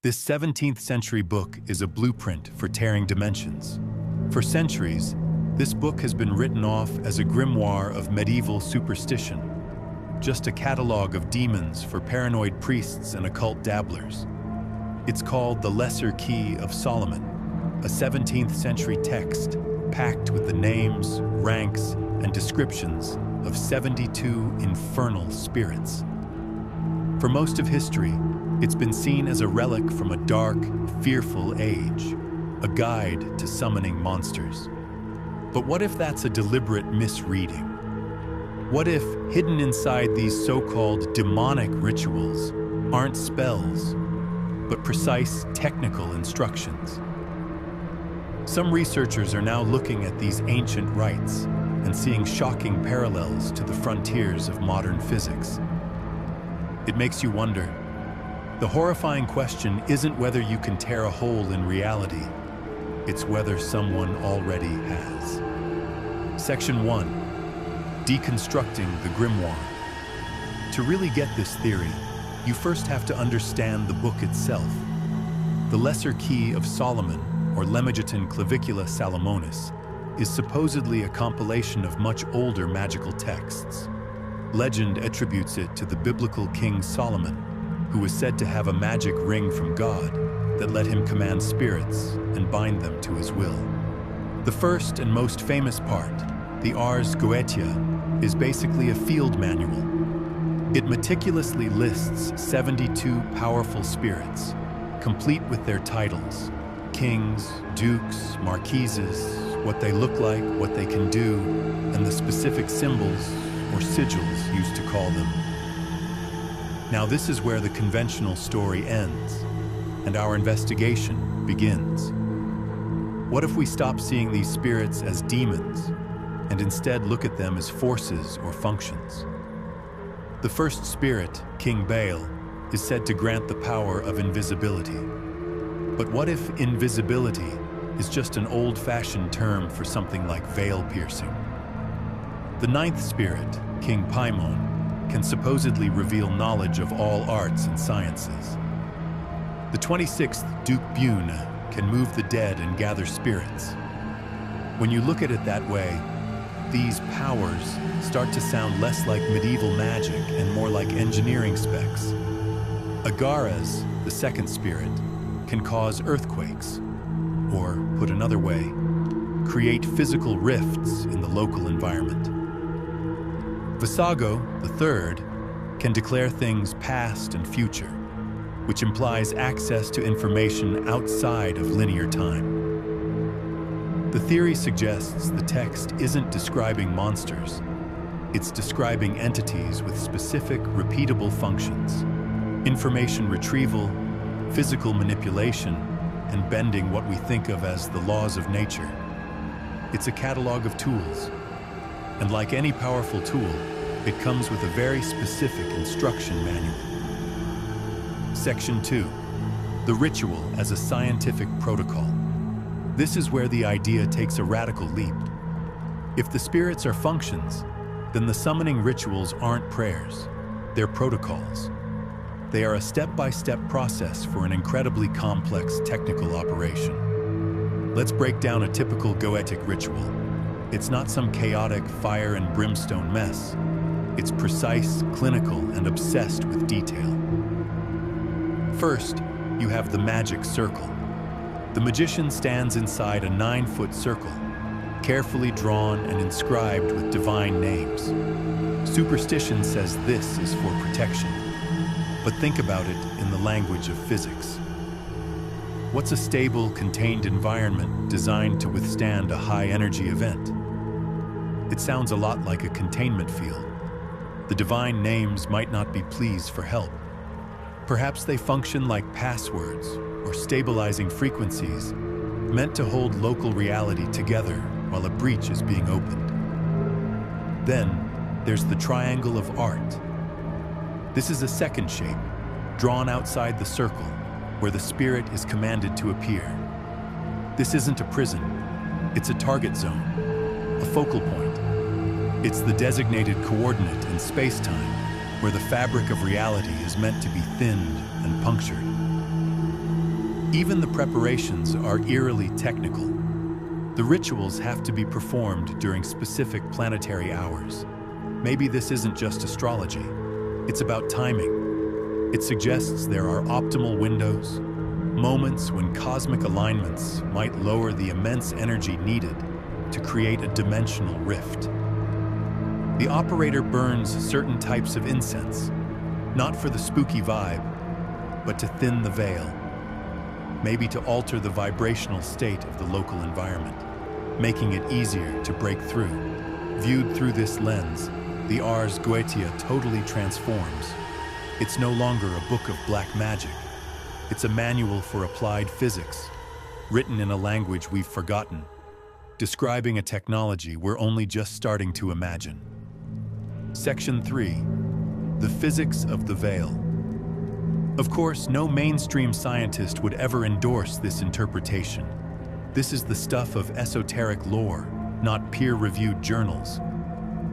This 17th century book is a blueprint for tearing dimensions. For centuries, this book has been written off as a grimoire of medieval superstition, just a catalog of demons for paranoid priests and occult dabblers. It's called the Lesser Key of Solomon, a 17th century text packed with the names, ranks, and descriptions of 72 infernal spirits. For most of history, it's been seen as a relic from a dark, fearful age, a guide to summoning monsters. But what if that's a deliberate misreading? What if hidden inside these so-called demonic rituals aren't spells, but precise technical instructions? Some researchers are now looking at these ancient rites and seeing shocking parallels to the frontiers of modern physics. It makes you wonder. The horrifying question isn't whether you can tear a hole in reality, it's whether someone already has. Section 1. Deconstructing the Grimoire. To really get this theory, you first have to understand the book itself. The Lesser Key of Solomon, or Lemegeton Clavicula Salomonis, is supposedly a compilation of much older magical texts. Legend attributes it to the biblical King Solomon, who was said to have a magic ring from God that let him command spirits and bind them to his will. The first and most famous part, the Ars Goetia, is basically a field manual. It meticulously lists 72 powerful spirits, complete with their titles, kings, dukes, marquises, what they look like, what they can do, and the specific symbols or sigils used to call them. Now this is where the conventional story ends, and our investigation begins. What if we stop seeing these spirits as demons, and instead look at them as forces or functions? The first spirit, King Baal, is said to grant the power of invisibility. But what if invisibility is just an old-fashioned term for something like veil piercing? The ninth spirit, King Paimon, can supposedly reveal knowledge of all arts and sciences. The 26th Duke Bune can move the dead and gather spirits. When you look at it that way, these powers start to sound less like medieval magic and more like engineering specs. Agares, the second spirit, can cause earthquakes, or put another way, create physical rifts in the local environment. Visago, the third, can declare things past and future, which implies access to information outside of linear time. The theory suggests the text isn't describing monsters, it's describing entities with specific, repeatable functions: information retrieval, physical manipulation, and bending what we think of as the laws of nature. It's a catalog of tools. And like any powerful tool, it comes with a very specific instruction manual. Section 2. The ritual as a scientific protocol. This is where the idea takes a radical leap. If the spirits are functions, then the summoning rituals aren't prayers, they're protocols. They are a step-by-step process for an incredibly complex technical operation. Let's break down a typical goetic ritual. It's not some chaotic fire and brimstone mess. It's precise, clinical, and obsessed with detail. First, you have the magic circle. The magician stands inside a 9-foot circle, carefully drawn and inscribed with divine names. Superstition says this is for protection, but think about it in the language of physics. What's a stable, contained environment designed to withstand a high-energy event? It sounds a lot like a containment field. The divine names might not be pleas for help. Perhaps they function like passwords or stabilizing frequencies meant to hold local reality together while a breach is being opened. Then, there's the triangle of art. This is a second shape, drawn outside the circle, where the spirit is commanded to appear. This isn't a prison, it's a target zone, a focal point. It's the designated coordinate in space-time, where the fabric of reality is meant to be thinned and punctured. Even the preparations are eerily technical. The rituals have to be performed during specific planetary hours. Maybe this isn't just astrology. It's about timing. It suggests there are optimal windows, moments when cosmic alignments might lower the immense energy needed to create a dimensional rift. The operator burns certain types of incense, not for the spooky vibe, but to thin the veil, maybe to alter the vibrational state of the local environment, making it easier to break through. Viewed through this lens, the Ars Goetia totally transforms. It's no longer a book of black magic. It's a manual for applied physics, written in a language we've forgotten, describing a technology we're only just starting to imagine. Section 3. The Physics of the Veil. Of course, no mainstream scientist would ever endorse this interpretation. This is the stuff of esoteric lore, not peer-reviewed journals.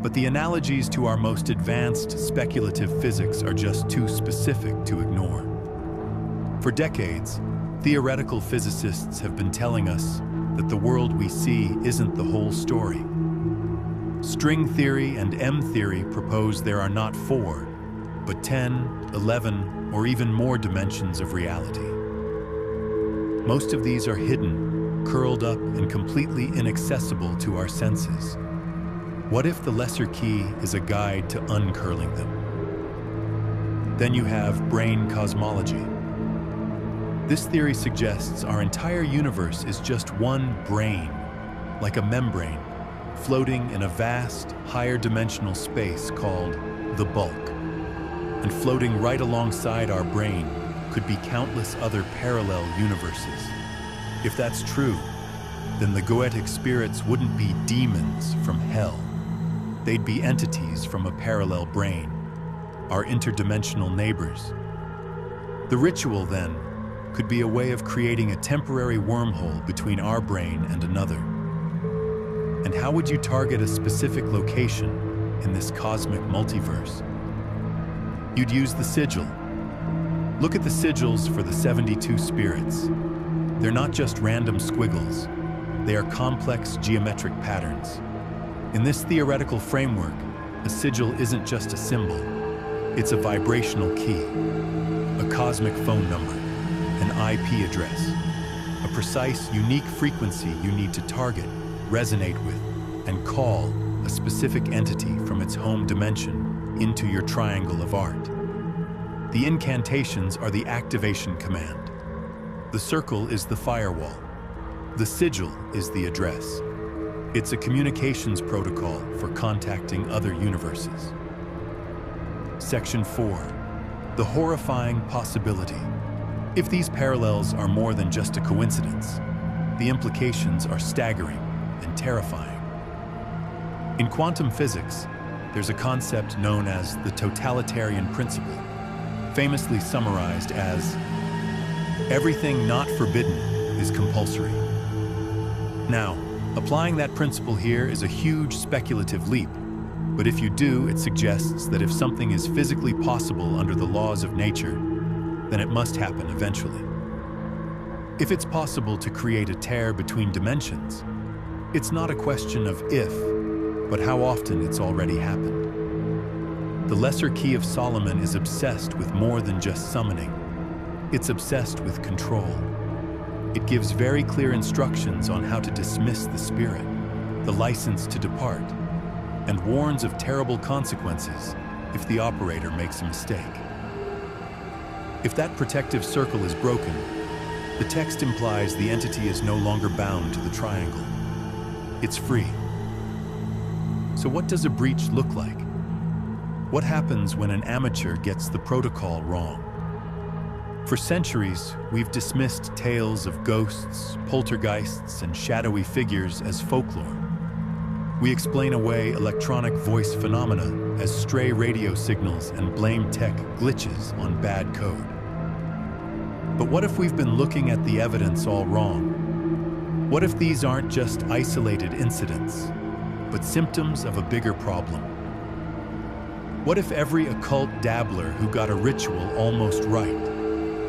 But the analogies to our most advanced speculative physics are just too specific to ignore. For decades, theoretical physicists have been telling us that the world we see isn't the whole story. String theory and M theory propose there are not 4, but 10, 11, or even more dimensions of reality. Most of these are hidden, curled up, and completely inaccessible to our senses. What if the lesser key is a guide to uncurling them? Then you have brain cosmology. This theory suggests our entire universe is just one brain, like a membrane, floating in a vast, higher dimensional space called the bulk. And floating right alongside our brain could be countless other parallel universes. If that's true, then the goetic spirits wouldn't be demons from hell. They'd be entities from a parallel brain, our interdimensional neighbors. The ritual, then, could be a way of creating a temporary wormhole between our brain and another. And how would you target a specific location in this cosmic multiverse? You'd use the sigil. Look at the sigils for the 72 spirits. They're not just random squiggles. They are complex geometric patterns. In this theoretical framework, a sigil isn't just a symbol. It's a vibrational key, a cosmic phone number, an IP address, a precise, unique frequency you need to target, resonate with, and call a specific entity from its home dimension into your triangle of art. The incantations are the activation command. The circle is the firewall. The sigil is the address. It's a communications protocol for contacting other universes. Section 4. The horrifying possibility. If these parallels are more than just a coincidence, the implications are staggering and terrifying. In quantum physics, there's a concept known as the totalitarian principle, famously summarized as, everything not forbidden is compulsory. Now, applying that principle here is a huge speculative leap, but if you do, it suggests that if something is physically possible under the laws of nature, then it must happen eventually. If it's possible to create a tear between dimensions, it's not a question of if, but how often it's already happened. The Lesser Key of Solomon is obsessed with more than just summoning. It's obsessed with control. It gives very clear instructions on how to dismiss the spirit, the license to depart, and warns of terrible consequences if the operator makes a mistake. If that protective circle is broken, the text implies the entity is no longer bound to the triangle. It's free. So what does a breach look like? What happens when an amateur gets the protocol wrong? For centuries, we've dismissed tales of ghosts, poltergeists, and shadowy figures as folklore. We explain away electronic voice phenomena as stray radio signals and blame tech glitches on bad code. But what if we've been looking at the evidence all wrong? What if these aren't just isolated incidents, but symptoms of a bigger problem? What if every occult dabbler who got a ritual almost right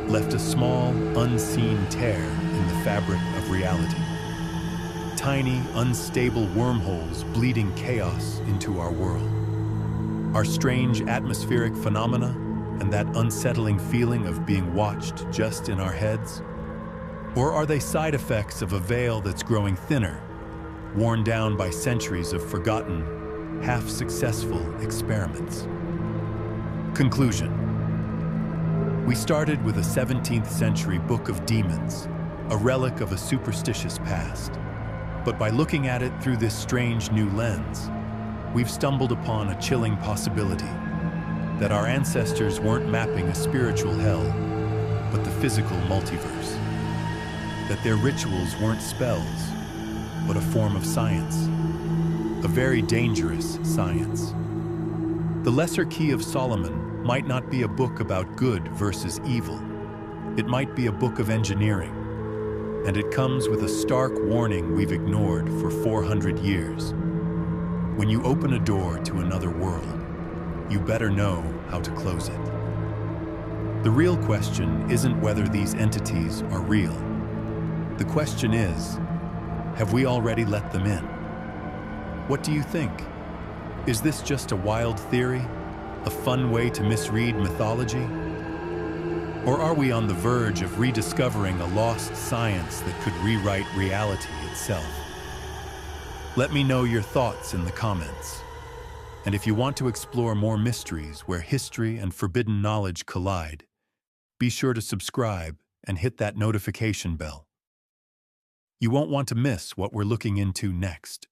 left a small, unseen tear in the fabric of reality. Tiny, unstable wormholes bleeding chaos into our world. Are strange atmospheric phenomena and that unsettling feeling of being watched just in our heads? Or are they side effects of a veil that's growing thinner, worn down by centuries of forgotten, half-successful experiments? Conclusion. We started with a 17th century book of demons, a relic of a superstitious past. But by looking at it through this strange new lens, we've stumbled upon a chilling possibility that our ancestors weren't mapping a spiritual hell, but the physical multiverse. That their rituals weren't spells, but a form of science. A very dangerous science. The Lesser Key of Solomon might not be a book about good versus evil. It might be a book of engineering. And it comes with a stark warning we've ignored for 400 years. When you open a door to another world, you better know how to close it. The real question isn't whether these entities are real. The question is, have we already let them in? What do you think? Is this just a wild theory? A fun way to misread mythology? Or are we on the verge of rediscovering a lost science that could rewrite reality itself? Let me know your thoughts in the comments. And if you want to explore more mysteries where history and forbidden knowledge collide, be sure to subscribe and hit that notification bell. You won't want to miss what we're looking into next.